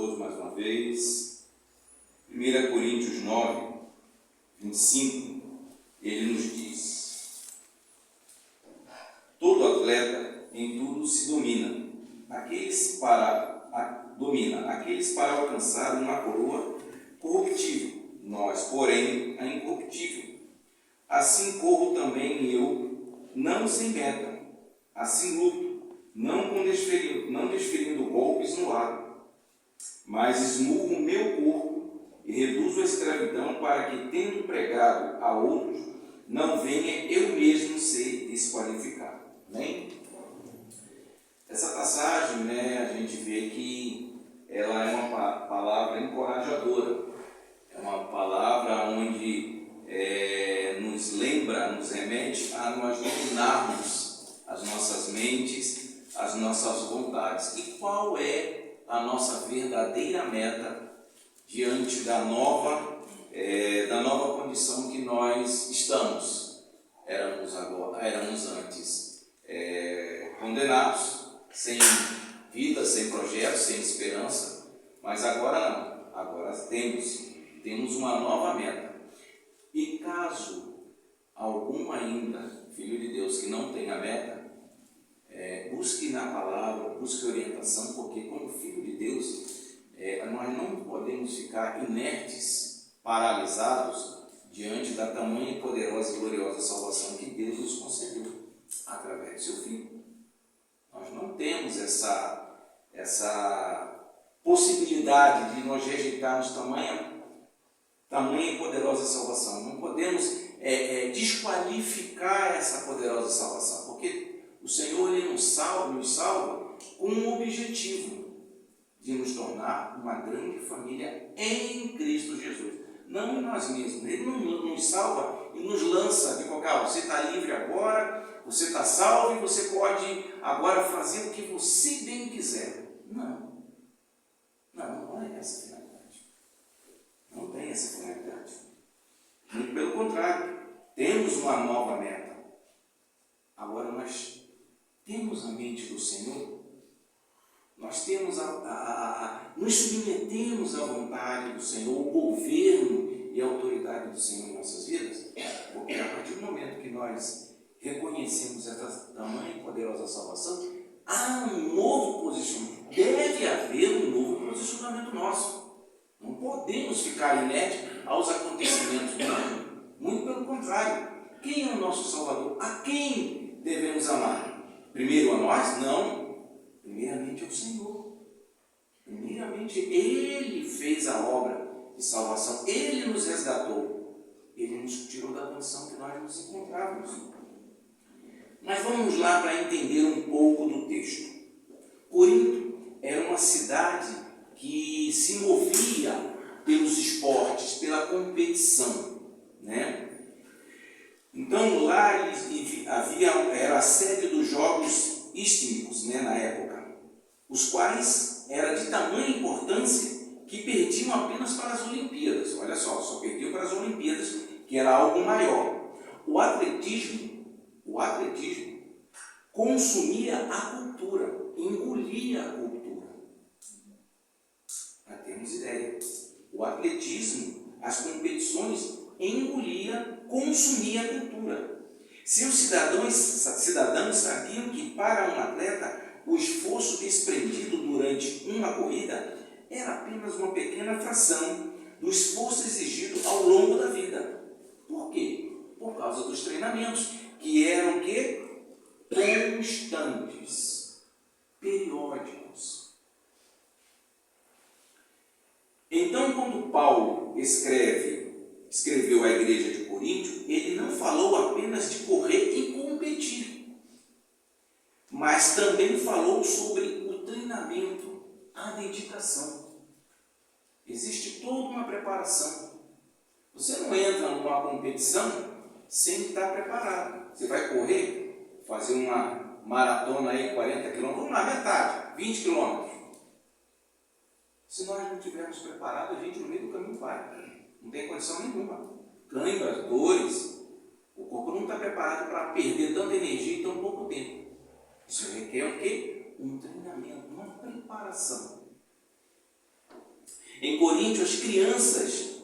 todos mais uma vez. 1 Coríntios 9, 25, ele nos diz: todo atleta em tudo se domina, aqueles para alcançar uma coroa corruptível, nós, porém, a incorruptível. Assim corro também eu, não sem meta, assim luto, não desferindo golpes no ar, mas esmurro o meu corpo e reduzo a escravidão, para que, tendo pregado a outros, não venha eu mesmo ser desqualificado. Amém? Essa passagem, a gente vê que ela é uma palavra encorajadora, é uma palavra onde nos lembra, nos remete a nós dominarmos as nossas mentes, as nossas vontades. E qual é a nossa verdadeira meta diante da nova condição que nós estamos? Éramos antes condenados, sem vida, sem projeto, sem esperança, mas agora não. Agora temos uma nova meta. E caso algum ainda, filho de Deus, que não tenha meta, busque na palavra, busque orientação, porque como filho de Deus, nós não podemos ficar inertes, paralisados, diante da tamanha poderosa e gloriosa salvação que Deus nos concedeu, através do seu Filho. Nós não temos essa possibilidade de nós rejeitarmos tamanha e poderosa salvação. Não podemos desqualificar essa poderosa salvação, porque o Senhor ele nos salva com um objetivo de nos tornar uma grande família em Cristo Jesus, não em nós mesmos. Ele não nos salva e nos lança de qualquer. Você está livre agora, você está salvo e você pode agora fazer o que você bem quiser. Não é essa a finalidade. Não tem essa finalidade. Muito pelo contrário, temos uma nova meta. Agora nós temos a mente do Senhor, nós temos nos submetemos à vontade do Senhor, o governo e a autoridade do Senhor em nossas vidas, porque a partir do momento que nós reconhecemos essa tamanha e poderosa salvação, há um novo posicionamento, deve haver um novo posicionamento nosso. Não podemos ficar inertes aos acontecimentos do mundo. Muito pelo contrário. Quem é o nosso Salvador? A quem devemos amar? Primeiro a nós? Não. Primeiramente ao Senhor. Primeiramente Ele fez a obra de salvação. Ele nos resgatou. Ele nos tirou da condição que nós nos encontrávamos. Mas vamos lá para entender um pouco do texto. Corinto era uma cidade que se movia pelos esportes, pela competição, Então lá era a sede dos Jogos Istmicos, na época, os quais era de tamanha importância que perdiam apenas para as Olimpíadas. Olha só perdiam para as Olimpíadas, que era algo maior. O atletismo consumia a cultura, engolia a cultura. Já temos ideia. O atletismo, as competições, consumia a cultura. Seus cidadãos sabiam que para um atleta o esforço desprendido durante uma corrida era apenas uma pequena fração do esforço exigido ao longo da vida. Por quê? Por causa dos treinamentos, que eram constantes, periódicos. Então, quando Paulo escreveu à igreja de Corinto, ele não falou apenas de correr e competir, mas também falou sobre o treinamento, a dedicação. Existe toda uma preparação. Você não entra numa competição sem estar preparado. Você vai correr, fazer uma maratona aí, 40 quilômetros, vamos lá, metade, 20 quilômetros. Se nós não estivermos preparados, a gente no meio do caminho vai. Não tem condição nenhuma. Câimbras, dores. O corpo não está preparado para perder tanta energia em tão pouco tempo. Isso requer o quê? Um treinamento, uma preparação. Em Coríntio, as crianças,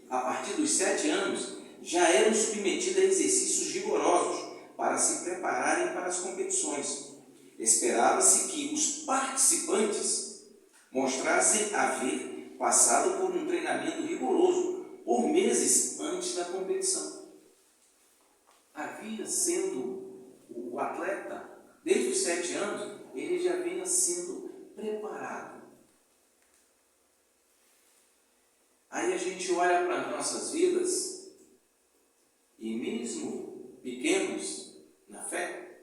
a partir dos 7 anos, já eram submetidas a exercícios rigorosos para se prepararem para as competições. Esperava-se que os participantes mostrassem haver passado por um treinamento rigoroso por meses antes da competição. Havia sendo o atleta, desde os 7 anos, ele já vinha sendo preparado. Aí a gente olha para as nossas vidas, e mesmo pequenos na fé,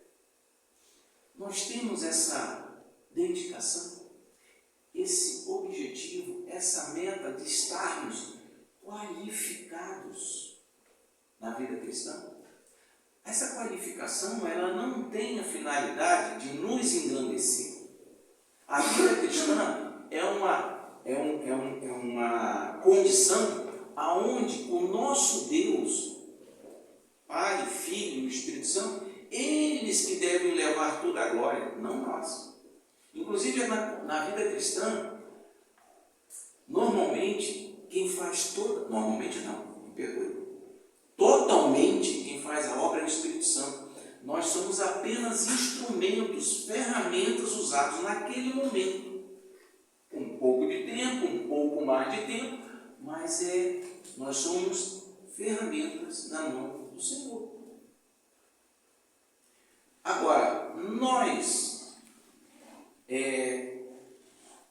nós temos essa dedicação, esse objetivo, essa meta de estarmos qualificados na vida cristã. Essa qualificação, ela não tem a finalidade de nos engrandecer. A vida cristã é uma condição aonde o nosso Deus, Pai, Filho e Espírito Santo, eles que devem levar toda a glória, não nós. Inclusive na vida cristã, normalmente quem faz totalmente quem faz a obra é o Espírito Santo. Nós somos apenas instrumentos, ferramentas usados naquele momento. Um pouco de tempo, um pouco mais de tempo, mas nós somos ferramentas na mão do Senhor. Agora, nós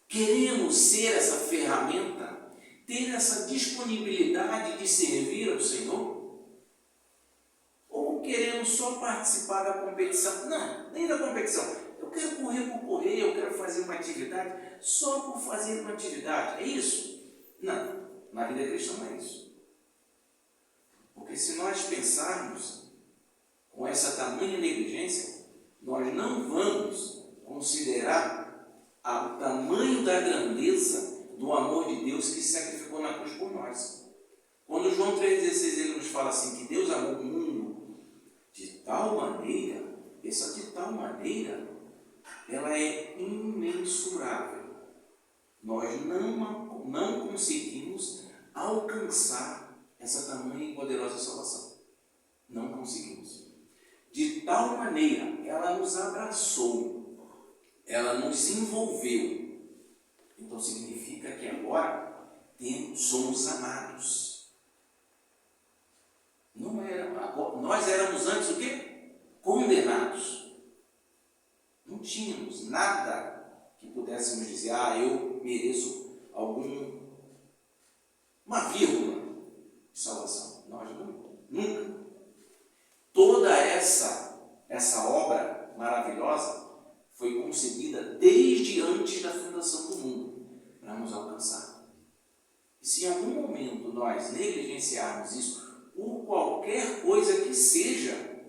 queremos ser essa ferramenta, ter essa disponibilidade de servir ao Senhor? Ou queremos só participar da competição? Não, nem da competição. Eu quero correr por correr, eu quero fazer uma atividade só por fazer uma atividade. É isso? Não, na vida cristã não é isso. Porque se nós pensarmos com essa tamanha negligência, nós não vamos considerar o tamanho da grandeza do amor de Deus que se sacrificou na cruz por nós. Quando João 3,16 ele nos fala assim, que Deus amou o mundo de tal maneira, essa de tal maneira, ela é imensurável. Nós não conseguimos alcançar essa tamanha e poderosa salvação. Não conseguimos. De tal maneira, ela nos abraçou, ela nos envolveu. Então significa que agora somos amados. Nós éramos antes o quê? Condenados. Não tínhamos nada que pudéssemos dizer, eu mereço uma vírgula de salvação. Nós nunca. Toda essa obra maravilhosa foi concebida desde antes da fundação do mundo para nos alcançar. E se em algum momento nós negligenciarmos isso, por qualquer coisa que seja,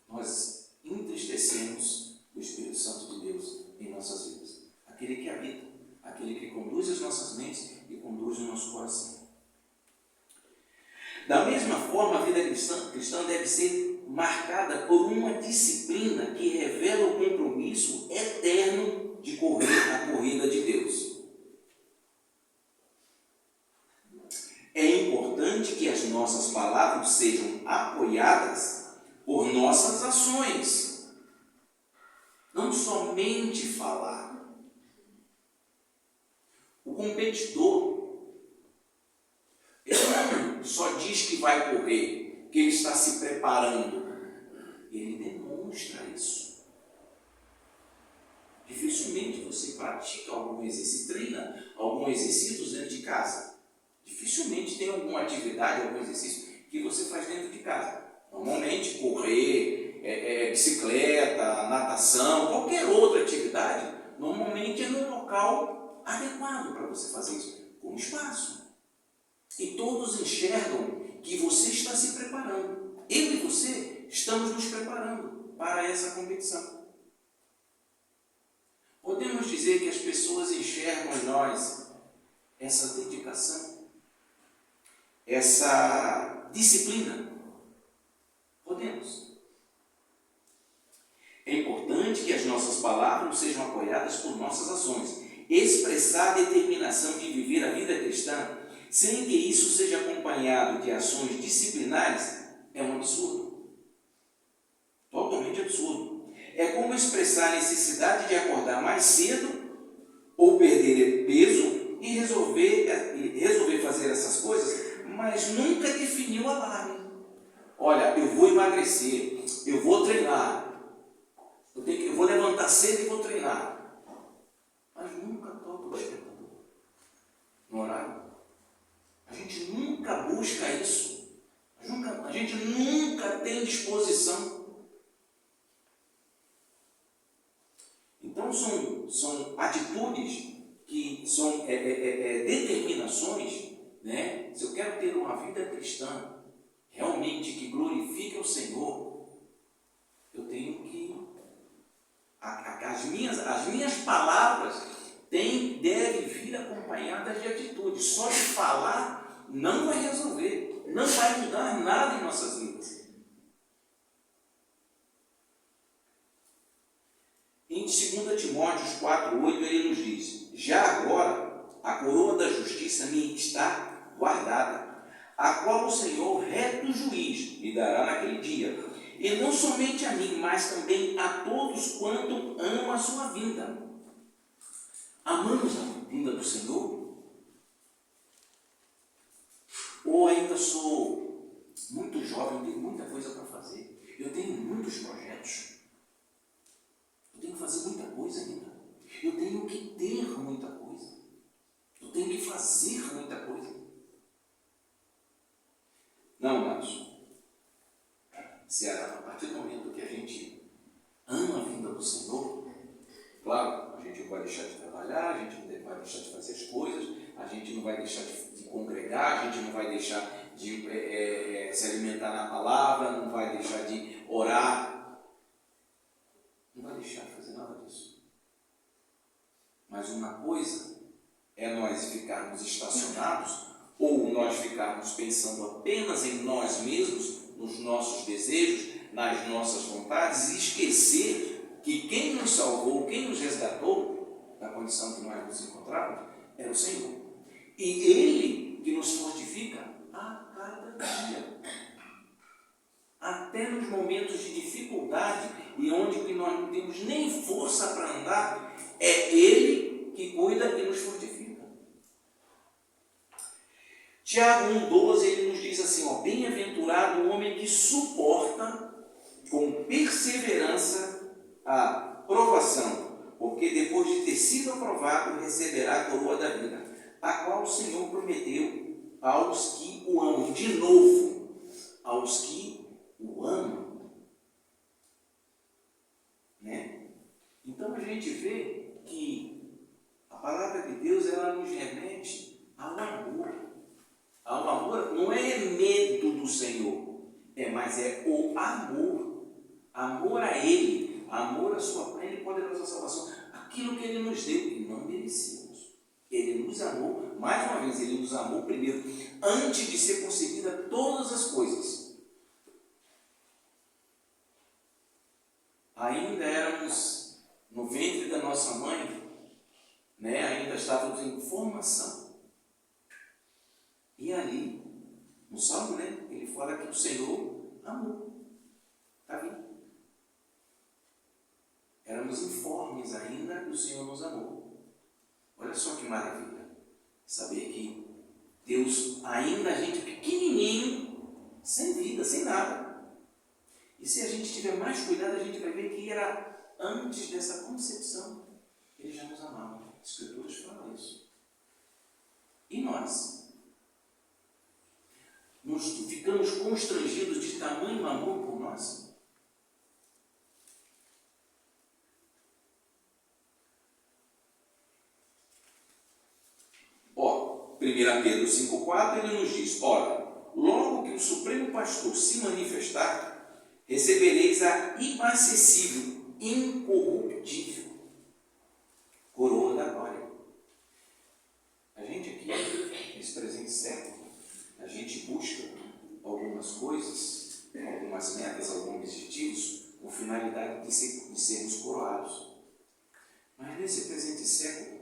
nós entristecemos o Espírito Santo de Deus em nossas vidas. Aquele que habita, aquele que conduz as nossas mentes e conduz o nosso coração. Da mesma forma, a vida cristã deve ser marcada por uma disciplina que revela o compromisso eterno de correr a corrida de Deus. É importante que as nossas palavras sejam apoiadas por nossas ações, não somente falar. O competidor, ele não só diz que vai correr, que ele está se preparando, ele demonstra isso. Dificilmente você pratica algum exercício, treina algum exercício dentro de casa. Dificilmente tem alguma atividade, algum exercício que você faz dentro de casa. Normalmente correr, bicicleta, natação, qualquer outra atividade, normalmente é no local adequado para você fazer isso, com espaço. E todos enxergam que você está se preparando. Eu e você estamos nos preparando para essa competição. Podemos dizer que as pessoas enxergam em nós essa dedicação, essa disciplina. Podemos. É importante que as nossas palavras sejam apoiadas por nossas ações. expressar a determinação de viver a vida cristã sem que isso seja acompanhado de ações disciplinares é um absurdo. Totalmente absurdo. É como expressar a necessidade de acordar mais cedo ou perder peso e resolver fazer essas coisas, mas nunca definiu a alarme. Olha, eu vou emagrecer, eu vou treinar, eu vou levantar cedo e vou treinar, mas nunca toca o despertador no horário. A gente nunca busca isso, a gente nunca tem disposição. Então são atitudes que são determinações, né? Se eu quero ter uma vida cristã realmente que glorifique o Senhor, eu tenho que as minhas palavras devem vir acompanhadas de atitudes. Só de falar não vai resolver, não vai mudar nada em nossas vidas. Em 2 Timóteo 4,8 ele nos diz: já agora a coroa da justiça me está guardada, a qual o Senhor, reto juiz, me dará naquele dia, e não somente a mim, mas também a todos quanto amam a sua vinda. Amamos a vinda do Senhor? Ou ainda sou muito jovem, tenho muita coisa para fazer, eu tenho muitos projetos, eu tenho que fazer muita coisa ainda, eu tenho que ter muita coisa, eu tenho que fazer muita coisa. Não, amados. Se a partir do momento que a gente ama a vinda do Senhor, claro, a gente não vai deixar de trabalhar, a gente não vai deixar de fazer as coisas, a gente não vai deixar de congregar, a gente não vai deixar de se alimentar na palavra, não vai deixar de orar, não vai deixar de fazer nada disso. Mas uma coisa é nós ficarmos estacionados, ou nós ficarmos pensando apenas em nós mesmos, nos nossos desejos, nas nossas vontades, e esquecer que quem nos salvou, quem nos resgatou da condição que nós nos encontrávamos, era o Senhor. E Ele que nos fortifica a cada dia. Até nos momentos de dificuldade e onde que nós não temos nem força para andar, é Ele que cuida e nos fortifica. Tiago 1,12, ele nos diz assim, bem-aventurado o homem que suporta com perseverança a provação, porque depois de ter sido aprovado, receberá a coroa da vida, a qual o Senhor prometeu aos que o amam. De novo, aos que o amam. Né? Então a gente vê que a palavra de Deus, ela nos remete ao amor. Ao amor não é medo do Senhor, mas é o amor. Amor a Ele, amor à sua plena e poderosa salvação. Aquilo que Ele nos deu e não merecíamos. Ele nos amou, mais uma vez, Ele nos amou primeiro, antes de ser concebida todas as coisas. Ainda éramos no ventre da nossa mãe, né? Ainda estávamos em formação. E ali, no Salmo, né, ele fala que o Senhor amou. Está vendo? Éramos informes ainda e o Senhor nos amou. Olha só que maravilha. Saber que Deus, ainda a gente pequenininho, sem vida, sem nada. E se a gente tiver mais cuidado, a gente vai ver que era antes dessa concepção. Ele já nos amava. As Escrituras falam isso. E nós? Ficamos constrangidos de tamanho amor por nós? Ó, 1 Pedro 5,4 ele nos diz: ora, logo que o Supremo Pastor se manifestar, recebereis a imacessível, incorruptível coroa da glória. A gente aqui, nesse presente século, a gente busca algumas coisas, algumas metas, alguns objetivos, com finalidade de sermos coroados. Mas nesse presente século,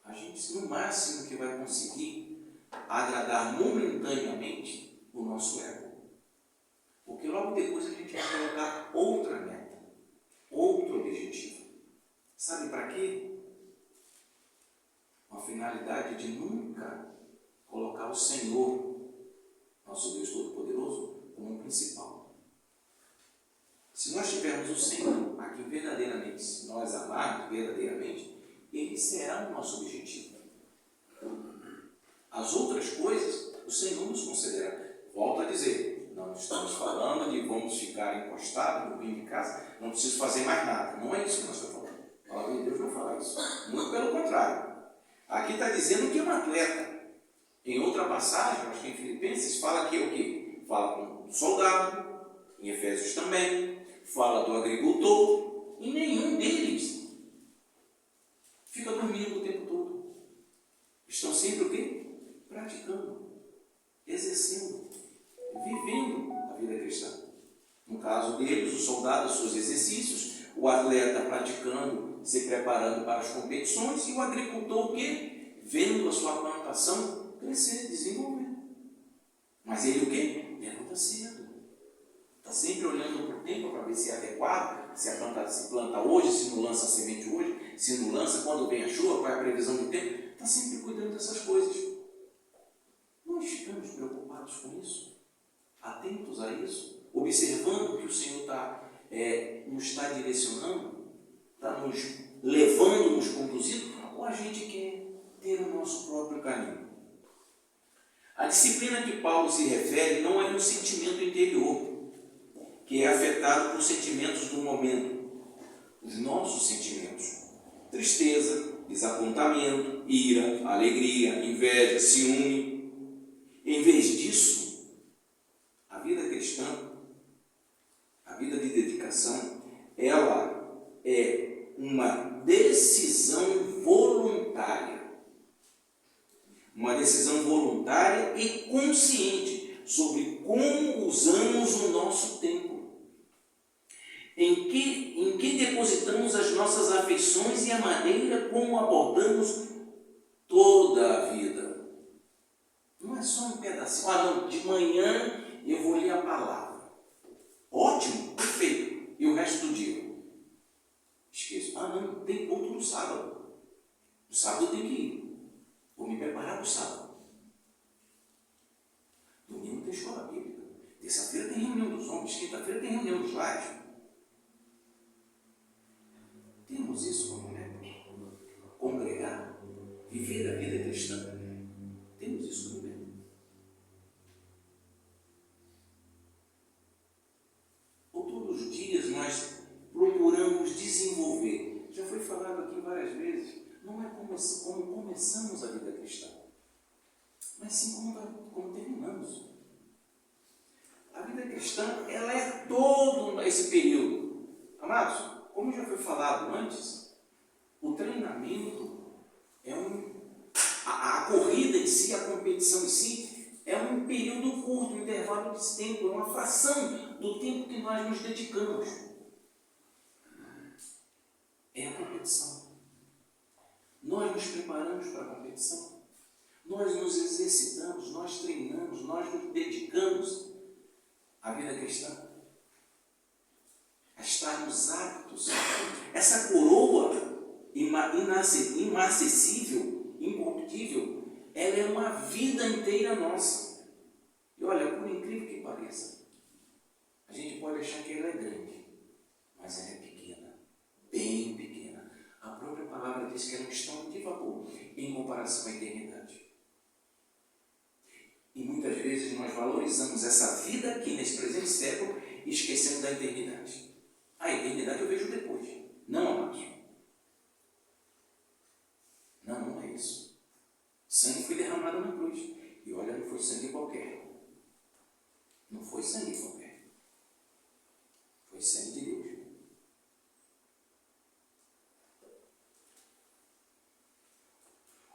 a gente no máximo que vai conseguir agradar momentaneamente o nosso ego. Porque logo depois a gente vai colocar outra meta, outro objetivo. Sabe para quê? Com a finalidade de nunca colocar o Senhor, nosso Deus Todo-Poderoso, como o principal. Se nós tivermos o Senhor aqui verdadeiramente, se nós amarmos verdadeiramente, Ele será o nosso objetivo. As outras coisas, o Senhor nos concederá. Volto a dizer, não estamos falando de vamos ficar encostados no fim de casa, não preciso fazer mais nada. Não é isso que nós estamos falando. A palavra de Deus não fala isso. Muito pelo contrário. Aqui está dizendo que é um atleta. Em outra passagem, acho que em Filipenses, fala que é o quê? Fala com o soldado, em Efésios também, fala do agricultor, e nenhum deles fica dormindo o tempo todo. Estão sempre o quê? Praticando, exercendo, vivendo a vida cristã. No caso deles, o soldado, os seus exercícios, o atleta praticando, se preparando para as competições, e o agricultor o quê? Vendo a sua plantação crescer, desenvolver. Mas ele o quê? Levanta cedo. Está sempre olhando para o tempo para ver se é adequado, se a planta se planta hoje, se não lança a semente hoje, se não lança, quando vem a chuva, qual é a previsão do tempo. Está sempre cuidando dessas coisas. Nós ficamos preocupados com isso, atentos a isso, observando que o Senhor nos está direcionando, está nos levando, nos conduzindo, ou a gente quer ter o nosso próprio caminho. A disciplina que Paulo se refere não é um sentimento interior, que é afetado por sentimentos do momento, os nossos sentimentos. Tristeza, desapontamento, ira, alegria, inveja, ciúme. Em vez disso, a vida cristã, a vida de dedicação, ela é uma decisão voluntária. Uma decisão voluntária e consciente sobre como usamos o nosso tempo. Em que depositamos as nossas afeições e a maneira como abordamos toda a vida. Não é só um pedacinho. De manhã eu vou ler a palavra. Ótimo, perfeito. E o resto do dia? Esqueço. Não, tem culto no sábado. No sábado eu tenho que ir. Vou me preparar para o sábado. Domingo tem escola bíblica. Terça-feira tem reunião dos homens. Quinta-feira tem reunião dos lares. Temos isso como meta. Congregar. Viver a vida cristã. Temos isso como meta. Ou todos os dias nós procuramos desenvolver. Já foi falado aqui várias vezes. Não é como começamos a vida cristã, mas sim como terminamos. A vida cristã, ela é todo esse período. Amados, como já foi falado antes, o treinamento é a corrida em si, a competição em si, é um período curto, um intervalo de tempo, é uma fração do tempo que nós nos dedicamos. É a competição. Nós nos preparamos para a competição, nós nos exercitamos, nós treinamos, nós nos dedicamos à vida cristã, a estarmos aptos. Essa coroa inacessível, incorruptível, ela é uma vida inteira nossa. E olha, por incrível que pareça, a gente pode achar que ela é grande, mas ela é pequena, bem pequena. A própria palavra diz que é um estado de vapor em comparação à eternidade. E muitas vezes nós valorizamos essa vida aqui nesse presente século e esquecendo da eternidade. A eternidade eu vejo depois. Não, amados. Não é isso. Sangue foi derramado na cruz. E olha, não foi sangue qualquer. Não foi sangue qualquer. Foi sangue de Deus.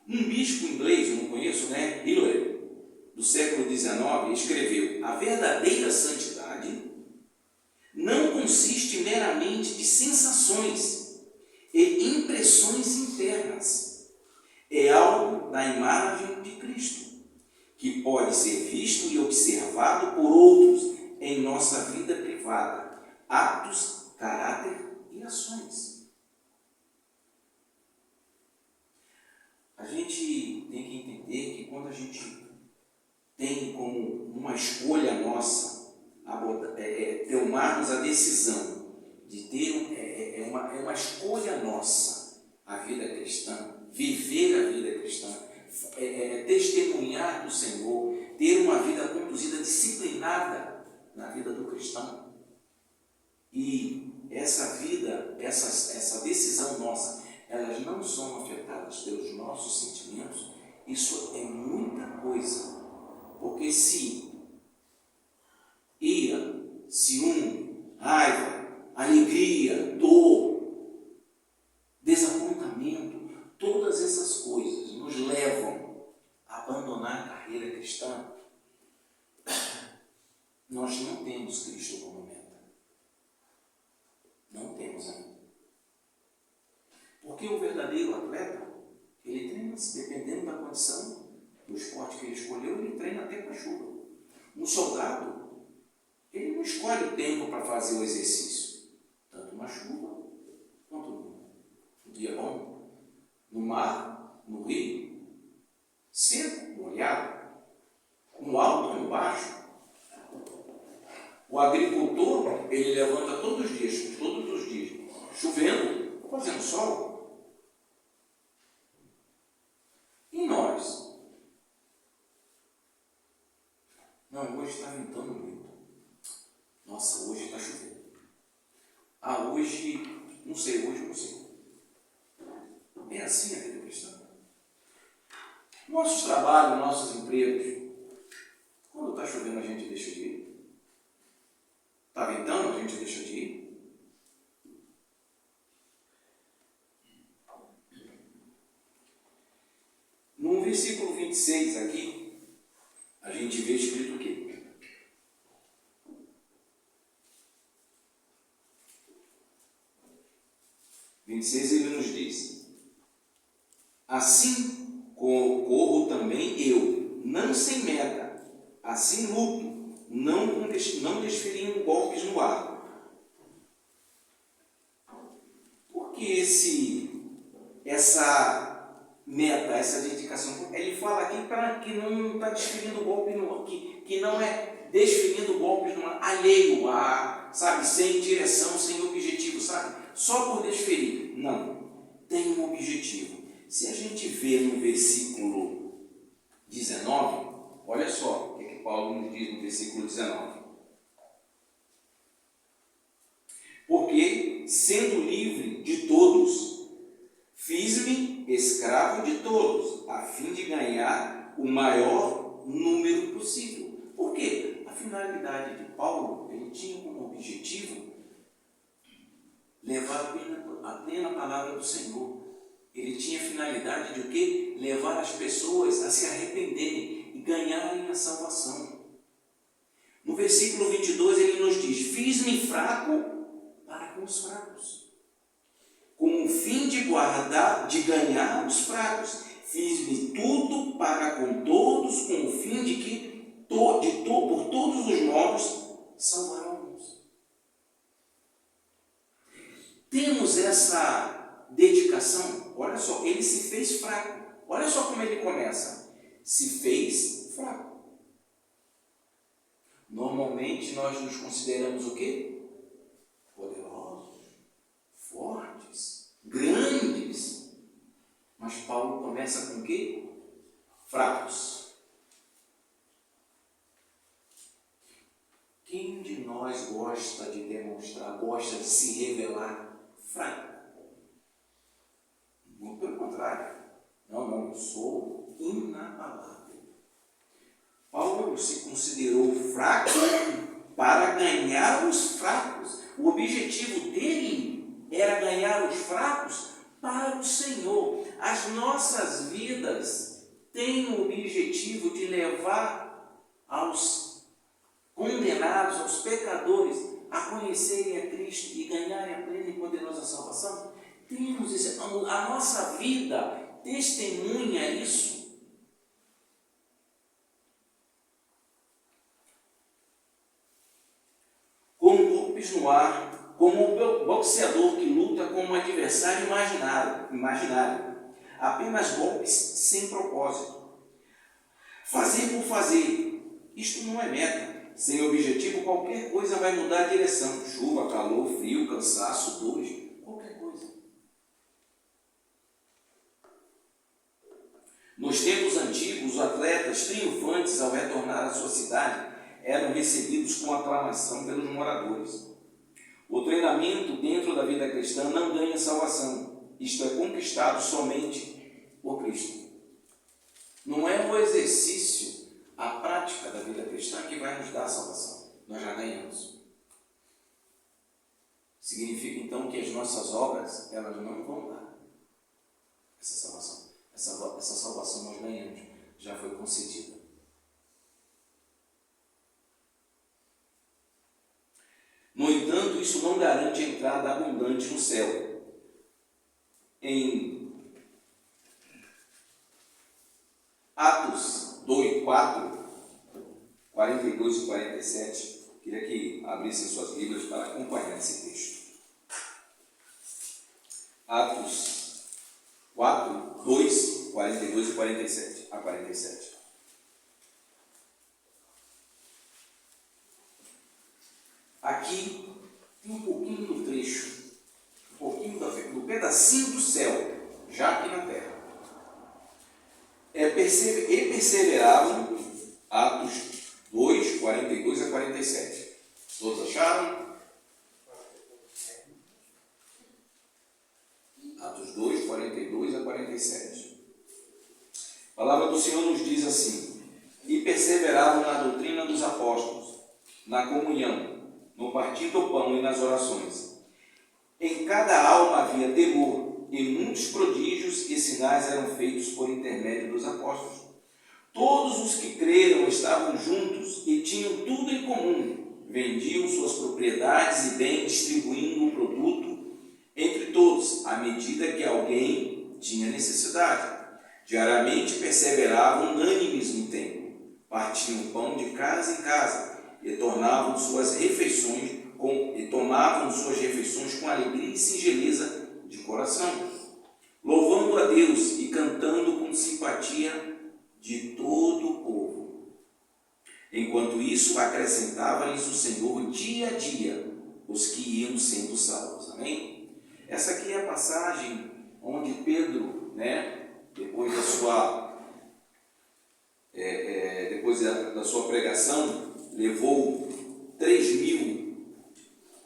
Um bispo inglês, eu não conheço, Hillary, do século XIX, escreveu: a verdadeira santidade não consiste meramente de sensações e impressões internas. É algo da imagem de Cristo, que pode ser visto e observado por outros em nossa vida privada, atos, caráter e ações. A gente tem que entender que quando a gente tem como uma escolha nossa tomarmos a decisão de ter uma escolha nossa a vida cristã, viver a vida cristã, testemunhar do Senhor, ter uma vida conduzida, disciplinada na vida do cristão. E essa vida, essa decisão nossa, elas não são afetadas pelos nossos sentimentos. Isso é muita coisa, porque se ira, ciúme, raiva, alegria, dor, desapontamento, todas essas coisas nos levam a abandonar a carreira cristã, nós não temos Cristo como meta. Não temos ainda. Porque o verdadeiro atleta, ele treina, dependendo da condição do esporte que ele escolheu, ele treina até com a chuva. Um soldado, ele não escolhe o tempo para fazer o exercício, tanto na chuva quanto no dia bom, no mar, no rio, seco, molhado, no alto ou no baixo. O agricultor, ele levanta todos os dias, chovendo, fazendo sol. E nós? Não, hoje está ventando muito. Nossa, hoje está chovendo. Hoje eu não sei. É assim a vida cristã. Nossos trabalhos, nossos empregos, quando está chovendo a gente deixa de ir. Está ventando, a gente deixa de ir. No versículo 26 aqui, a gente vê escrito o quê? Ele nos diz: assim corro também eu, não sem meta, assim luto, não desferindo golpes no ar. Porque essa meta, essa dedicação, ele fala aqui para que não está desferindo golpe no ar, que não é desferindo golpes no ar, alheio a, sabe, sem direção, sem objetivo, sabe, só por desferir. Não, tem um objetivo. Se a gente vê no versículo 19, olha só o que Paulo nos diz no versículo 19. Porque, sendo livre de todos, fiz-me escravo de todos, a fim de ganhar o maior número possível. Por quê? A finalidade de Paulo, ele tinha como objetivo levar a plena palavra do Senhor. Ele tinha a finalidade de o quê? Levar as pessoas a se arrependerem e ganharem a salvação. No versículo 22 ele nos diz: fiz-me fraco para com os fracos, com o fim de ganhar os fracos. Fiz-me tudo para com todos, com o fim de que por todos os modos salvar alguns. Temos essa dedicação. Olha só, ele se fez fraco. Olha só como ele começa: se fez fraco. Normalmente nós nos consideramos o quê? Poderosos, fortes, grandes. Mas Paulo começa com o quê? Fracos. Quem de nós gosta de demonstrar, gosta de se revelar fraco? Muito pelo contrário. Não, eu sou inabalável. Paulo se considerou fraco para ganhar os fracos. O objetivo dele era ganhar os fracos para o Senhor. As nossas vidas têm o objetivo de levar aos condenados, aos pecadores, a conhecerem a Cristo e ganharem a plena e poderosa salvação. A nossa vida testemunha isso. Como golpes no ar, como o boxeador que luta com um adversário imaginário. Apenas golpes sem propósito. Fazer por fazer. Isto não é meta. Sem objetivo, qualquer coisa vai mudar a direção. Chuva, calor, frio, cansaço, dores, qualquer coisa. Nos tempos antigos, os atletas triunfantes, ao retornar à sua cidade, eram recebidos com aclamação pelos moradores. O treinamento dentro da vida cristã não ganha salvação. Isto é conquistado somente por Cristo. Não é o exercício, a prática da vida cristã que vai nos dar a salvação. Nós já ganhamos. Significa então que as nossas obras, elas não vão dar essa salvação. Essa salvação nós ganhamos, já foi concedida. No entanto, isso não garante a entrada abundante no céu. Em Atos 2, 4, 42 e 47, queria que abrissem suas Bíblias para acompanhar esse texto. Atos 4, 2, 42 e 47 a 47. Aqui tem um pouquinho do trecho, um pouquinho do pedacinho do céu, já aqui na terra. E perseveravam, Atos 2, 42 a 47. Todos acharam? Atos 2, 42 a 47. A palavra do Senhor nos diz assim: e perseveravam na doutrina dos apóstolos, na comunhão, no partir do pão e nas orações. Em cada alma havia temor, e muitos prodígios e sinais eram feitos por intermédio dos apóstolos. Todos os que creram estavam juntos e tinham tudo em comum. Vendiam suas propriedades e bens, distribuindo o produto entre todos, à medida que alguém tinha necessidade. Diariamente perseveravam unânimes no templo, partiam pão de casa em casa e tomavam suas refeições com alegria e singeleza de coração, louvando a Deus e cantando com simpatia de todo o povo. Enquanto isso, acrescentava-lhes o Senhor dia a dia os que iam sendo salvos. Amém? Essa aqui é a passagem onde Pedro, depois da sua pregação, levou 3.000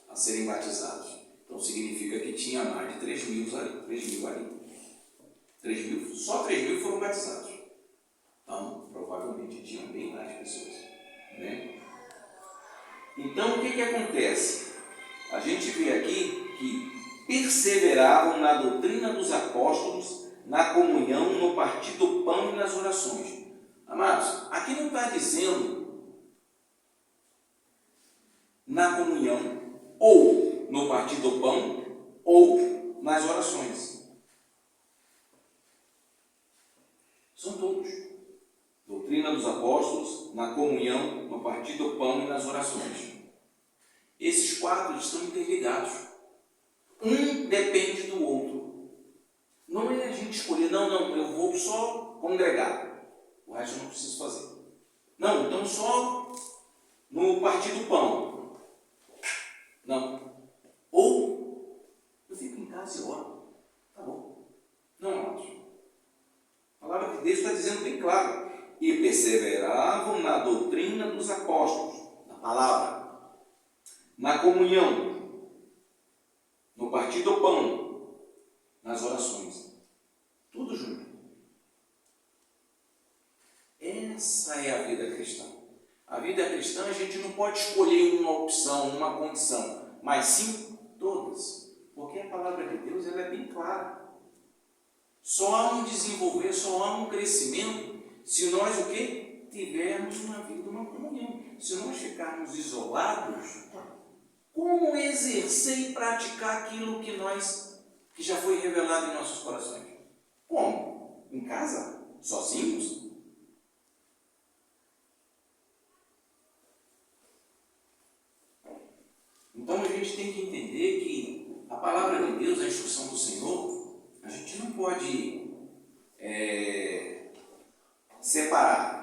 a serem batizados. Então significa que tinha mais de 3.000 ali. 3.000, só 3.000 foram batizados. Então, provavelmente tinham bem mais pessoas. Então, o que acontece? A gente vê aqui que perseveravam na doutrina dos apóstolos, na comunhão, no partir do pão e nas orações. Amados, aqui não está dizendo na comunhão, ou no partir do pão, ou nas orações. São todos. Doutrina dos apóstolos, na comunhão, no partir do pão e nas orações. Esses quatro estão interligados. Um depende do outro. Não é a gente escolher, não, eu vou só congregar. O resto eu não preciso fazer. Não, então só no partir do pão. Não. Ou eu fico em casa e oro. Tá bom. Não, acho. A palavra de Deus está dizendo bem claro. E perseveravam na doutrina dos apóstolos, na palavra, na comunhão, no partir do pão, nas orações. Tudo junto. Essa é a vida cristã. A vida cristã a gente não pode escolher uma opção, uma condição, mas sim todas. Porque a palavra de Deus ela é bem clara. Só há um desenvolver, só há um crescimento se nós o quê? Tivermos uma vida, uma comunhão. Se nós ficarmos isolados, como exercer e praticar aquilo que já foi revelado em nossos corações? Como? em casa, sozinhos? Então a gente tem que entender que a palavra de Deus, a instrução do Senhor, a gente não pode separar.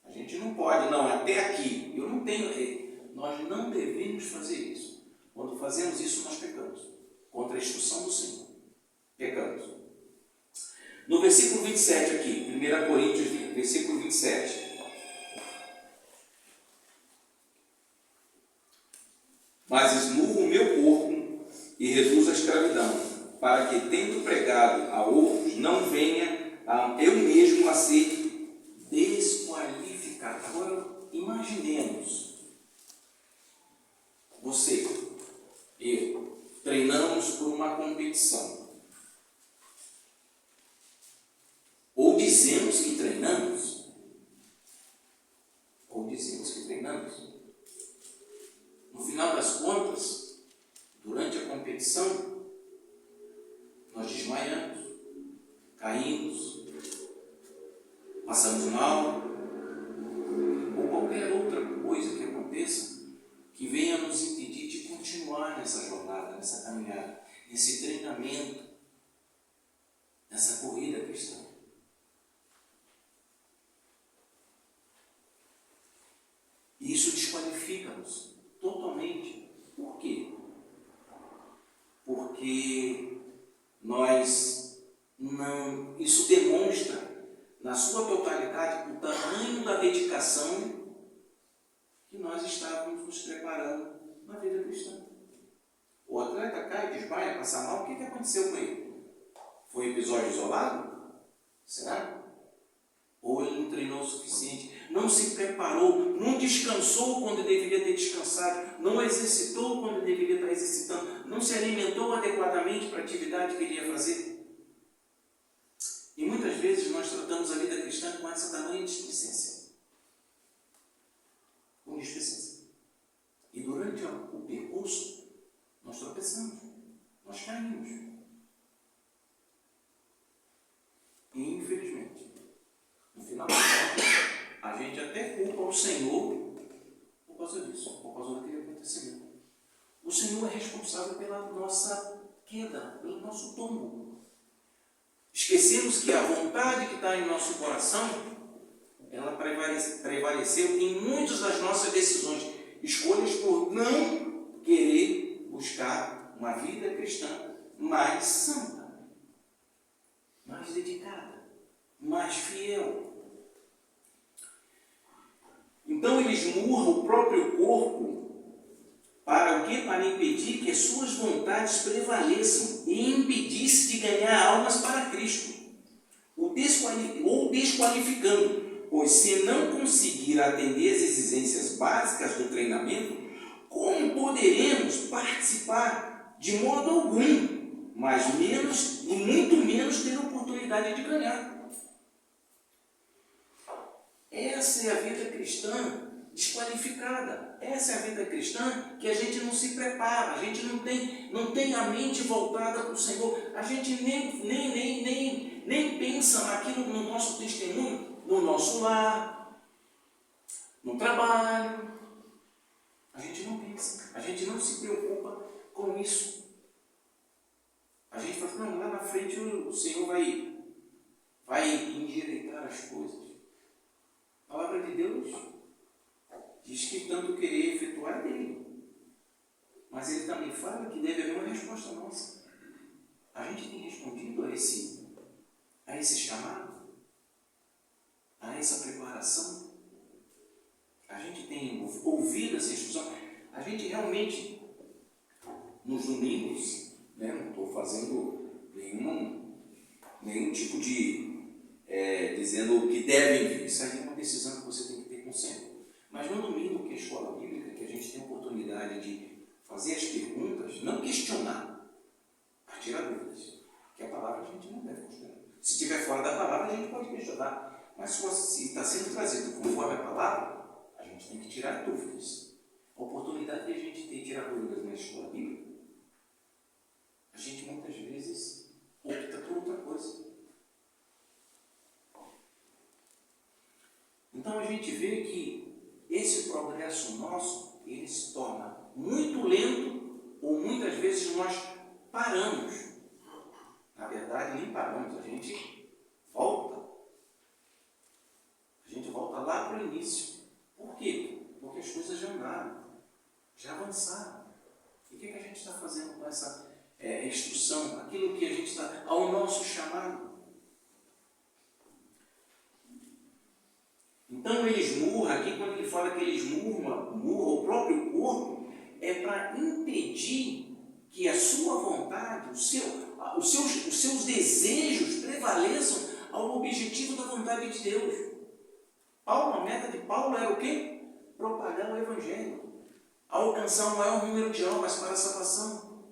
A gente não pode, não, até aqui. Eu não tenho. Nós não devemos fazer isso. Quando fazemos isso, nós pecamos contra a instrução do Senhor. Pecamos. No versículo 27 aqui, 1 Coríntios, versículo 27. Mas esmurro o meu corpo e reduzo a escravidão, para que, tendo pregado a outros, não venha eu mesmo a ser desqualificado. Agora, imaginemos você, eu, treinamos por uma competição. Ou dizemos que treinamos. No final das contas, durante a competição, nós desmaiamos, caímos, passamos mal, ou qualquer outra coisa que aconteça que venha nos impedir de continuar nessa jornada, nessa caminhada, nesse treinamento, nessa corrida cristã. E isso desqualifica-nos totalmente. Por quê? Porque isso demonstra na sua totalidade o tamanho da dedicação que nós estávamos nos preparando na vida cristã. O atleta cai, desmaia, passa mal, o que aconteceu com ele? Foi um episódio isolado? Será? Ou ele não treinou o suficiente, não se preparou, não descansou quando deveria ter descansado, não exercitou quando deveria estar exercitando, não se alimentou adequadamente para a atividade que ele ia fazer. E muitas vezes nós tratamos a vida cristã com essa tamanha displicência. Com displicência. E durante o percurso, nós tropeçamos, nós caímos. E infelizmente, no final a gente até culpa o Senhor por causa disso, por causa daquele acontecimento. O Senhor é responsável pela nossa queda, pelo nosso tombo. Esquecemos que a vontade que está em nosso coração, ela prevaleceu em muitas das nossas decisões, escolhas por não querer buscar uma vida cristã mais santa, mais dedicada, mais fiel. Então ele esmurra o próprio corpo para o quê? Para impedir que as suas vontades prevaleçam e impedisse de ganhar almas para Cristo, ou desqualificando, pois se não conseguir atender às exigências básicas do treinamento, como poderemos participar de modo algum, mas menos e muito menos ter oportunidade de ganhar? Essa é a vida cristã desqualificada. Essa é a vida cristã que a gente não se prepara, a gente não tem a mente voltada para o Senhor, a gente nem pensa naquilo no nosso testemunho, no nosso lar, no trabalho. A gente não pensa, a gente não se preocupa com isso. A gente fala, não, lá na frente o Senhor vai endireitar as coisas. A palavra de Deus diz que tanto querer efetuar é dele. Mas ele também fala que deve haver uma resposta nossa. A gente tem respondido a esse chamado, a essa preparação. A gente tem ouvido essa instrução. A gente realmente, nos domingos, não estou fazendo nenhum tipo de dizendo que devem vir. Isso aí é uma decisão que você tem que ter com o Senhor. Mas no domingo, que é a escola bíblica, que a gente tem a oportunidade de fazer as perguntas, não questionar, mas tirar dúvidas. Porque a palavra a gente não deve questionar. Se estiver fora da palavra, a gente pode questionar. Mas se está sendo trazido conforme a palavra, a gente tem que tirar dúvidas. A oportunidade de a gente tirar dúvidas na escola bíblica, a gente muitas vezes opta por outra coisa. gente vê que esse progresso nosso, ele se torna muito lento, ou muitas vezes nós paramos. Na verdade, nem paramos, a gente volta. A gente volta lá para o início. Por quê? Porque as coisas já andaram, já avançaram. E o que a gente está fazendo com essa instrução? Aquilo que a gente está, ao nosso chamado. Então ele esmurra, aqui quando ele fala que ele esmurra o próprio corpo, é para impedir que a sua vontade, os seus desejos prevaleçam ao objetivo da vontade de Deus. A meta de Paulo era o quê? Propagar o Evangelho, alcançar o maior número de almas para a salvação.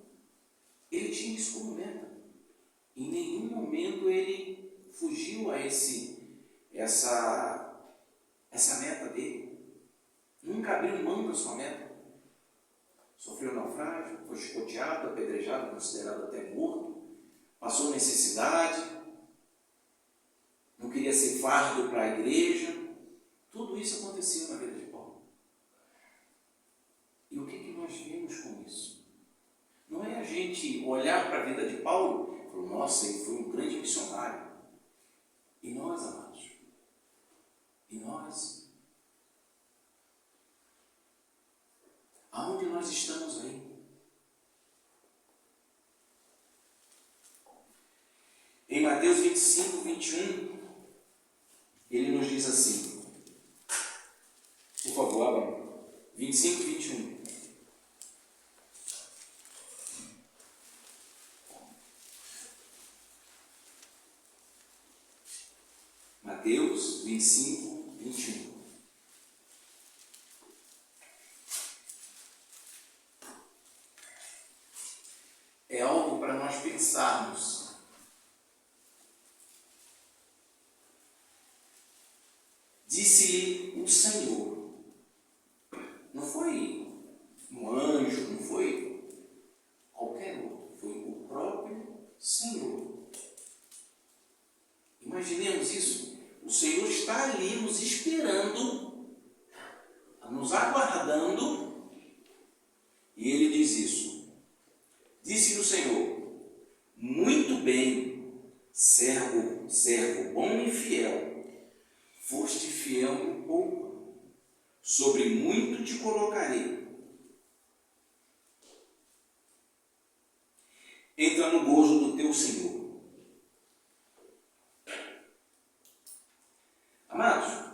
Ele tinha isso como meta. Em nenhum momento ele fugiu a essa meta dele. Nunca abriu mão da sua meta. Sofreu naufrágio, foi chicoteado, apedrejado, considerado até morto, passou necessidade, não queria ser fardo para a igreja. Tudo isso aconteceu na vida de Paulo. E o que nós vemos com isso? Não é a gente olhar para a vida de Paulo e falar, nossa, ele foi um grande missionário. E nós, amados? E nós? Aonde nós estamos aí? Em Mateus 25, 21, ele nos diz assim, por favor, abram, 25, 21. Mateus 25, 21. É algo para nós pensarmos. Disse-lhe o Senhor. Não foi um anjo, não foi qualquer outro, foi o próprio Senhor. Imaginemos isso. O Senhor está ali nos esperando, nos aguardando, e ele diz isso. Disse-lhe o Senhor, muito bem, servo bom e fiel, foste fiel no pouco, sobre muito te colocarei. Entra no gozo do teu Senhor. Amados,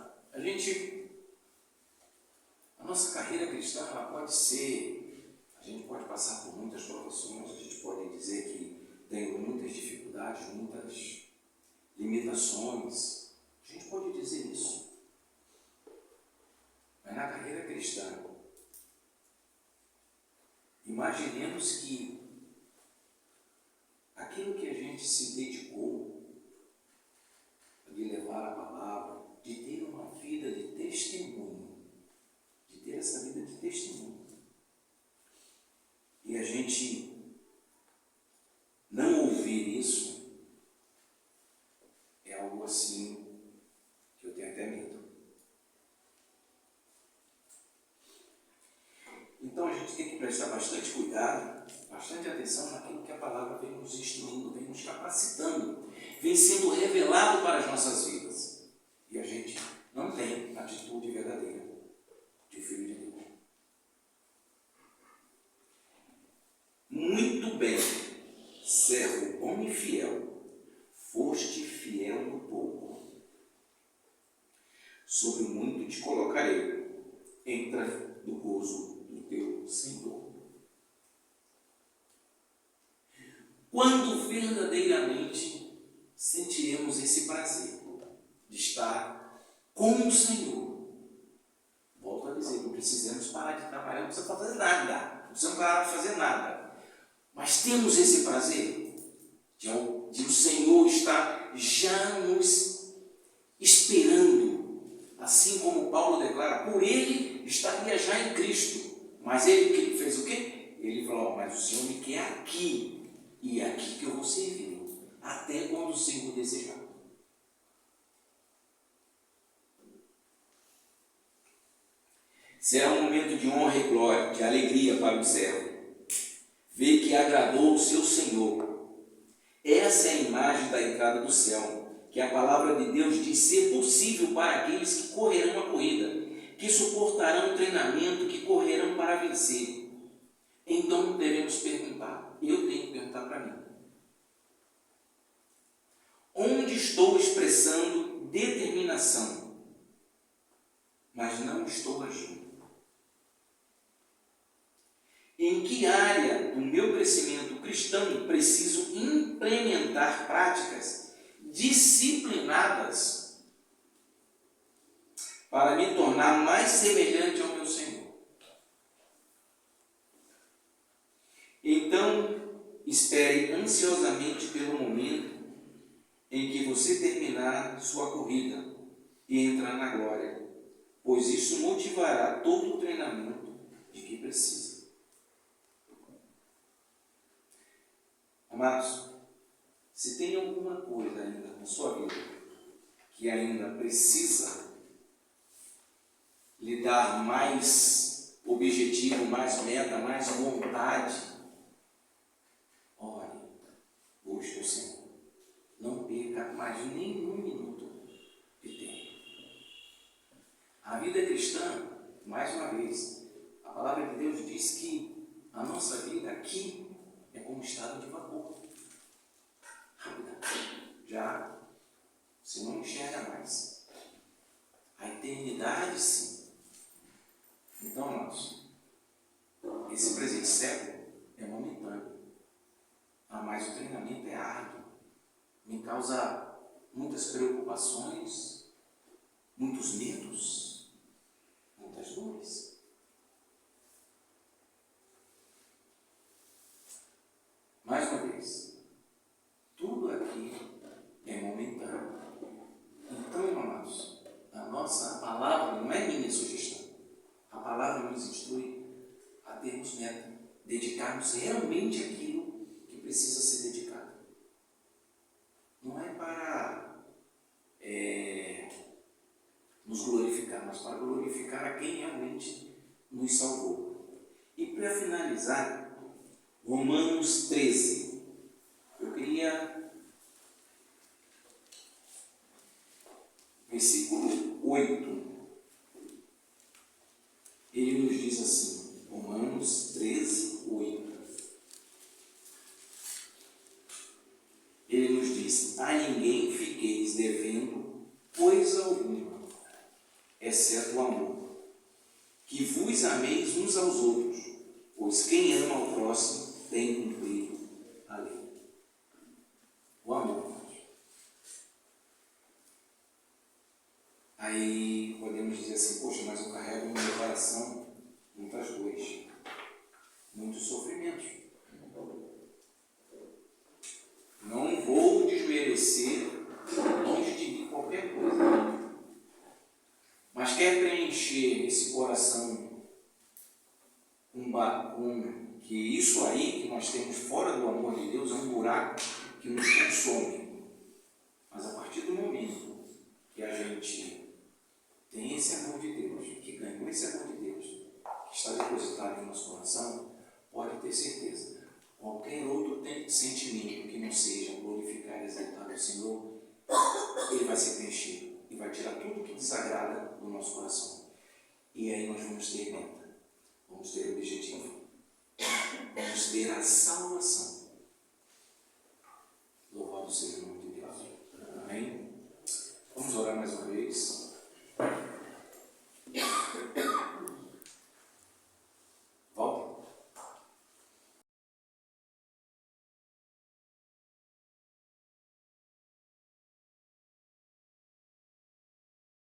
a nossa carreira cristã, ela pode ser, a gente pode passar por muitas provações, a gente pode dizer que tem muitas dificuldades, muitas limitações, a gente pode dizer isso. Mas na carreira cristã, imaginemos que aquilo que a gente se dedicou de levar a palavra, de ter uma vida de testemunho, de ter essa vida de testemunho, e a gente não ouvir isso, é algo assim que eu tenho até medo. Então a gente tem que prestar bastante cuidado, bastante atenção naquilo que a palavra vem nos instruindo, vem nos capacitando, vem sendo revelado para as nossas vidas. E a gente não tem atitude verdadeira de filho de Deus. Muito bem, servo bom e fiel, foste fiel no pouco. Sobre muito te colocarei, entra no gozo do teu Senhor. Quando verdadeiramente sentiremos esse prazer de estar com o Senhor. Volto a dizer, não precisamos parar de trabalhar, não precisamos fazer nada, não precisamos parar de fazer nada. Mas temos esse prazer de o Senhor estar já nos esperando, assim como Paulo declara, por ele estaria já em Cristo. Mas ele fez o quê? Ele falou, mas o Senhor me quer aqui, e é aqui que eu vou servir, até quando o Senhor desejar. Será um momento de honra e glória, de alegria para o servo. Ver que agradou o seu Senhor. Essa é a imagem da entrada do céu, que a palavra de Deus diz ser possível para aqueles que correrão a corrida, que suportarão o treinamento, que correrão para vencer. Então devemos perguntar, eu tenho que perguntar para mim, onde estou expressando determinação, mas não estou agindo? Em que área do meu crescimento cristão preciso implementar práticas disciplinadas para me tornar mais semelhante ao meu Senhor? Então, espere ansiosamente pelo momento em que você terminar sua corrida e entrar na glória, pois isso motivará todo o treinamento de que precisa. Amados, se tem alguma coisa ainda na sua vida que ainda precisa lhe dar mais objetivo, mais meta, mais vontade, ore, busque o Senhor. Não perca mais nenhum minuto de tempo. A vida cristã, mais uma vez, a palavra de Deus diz que a nossa vida aqui é como um estado de vapor. Rápida. Já você não enxerga mais. A eternidade, sim. Então, amados, esse presente século é momentâneo. Mas o treinamento é árduo. Me causa muitas preocupações, muitos medos, muitas dores. Mais uma vez, tudo aqui é momentâneo. Então, amados, a nossa palavra não é minha sugestão. A palavra nos instrui a termos meta, dedicarmos realmente aquilo que precisa ser dedicado. Não é para nos glorificar, mas para glorificar a quem realmente nos salvou. E para finalizar, Romanos 13. Eu queria, versículo 8, ele nos diz assim, Romanos 13, 8. Ele nos diz, a ninguém fiqueis devendo coisa alguma, exceto o amor, que vos ameis uns aos outros, pois quem ama ao próximo tem cumprido a lei. O amor. Aí podemos dizer assim, poxa, mas eu carrego no meu coração muitas dores, muitos sofrimentos. Não vou desmerecer longe de mim qualquer coisa. Mas quer preencher esse coração com que isso aí que nós temos fora do amor de Deus é um buraco que nos consome. Mas a partir do momento que a gente tem esse amor de Deus, que ganhou esse amor de Deus, que está depositado em nosso coração, pode ter certeza, qualquer outro sentimento que não seja glorificar e exaltar o Senhor, ele vai se preencher e vai tirar tudo que desagrada do nosso coração. E aí nós vamos ter meta, vamos ter objetivo, vamos ter a salvação. Louvado seja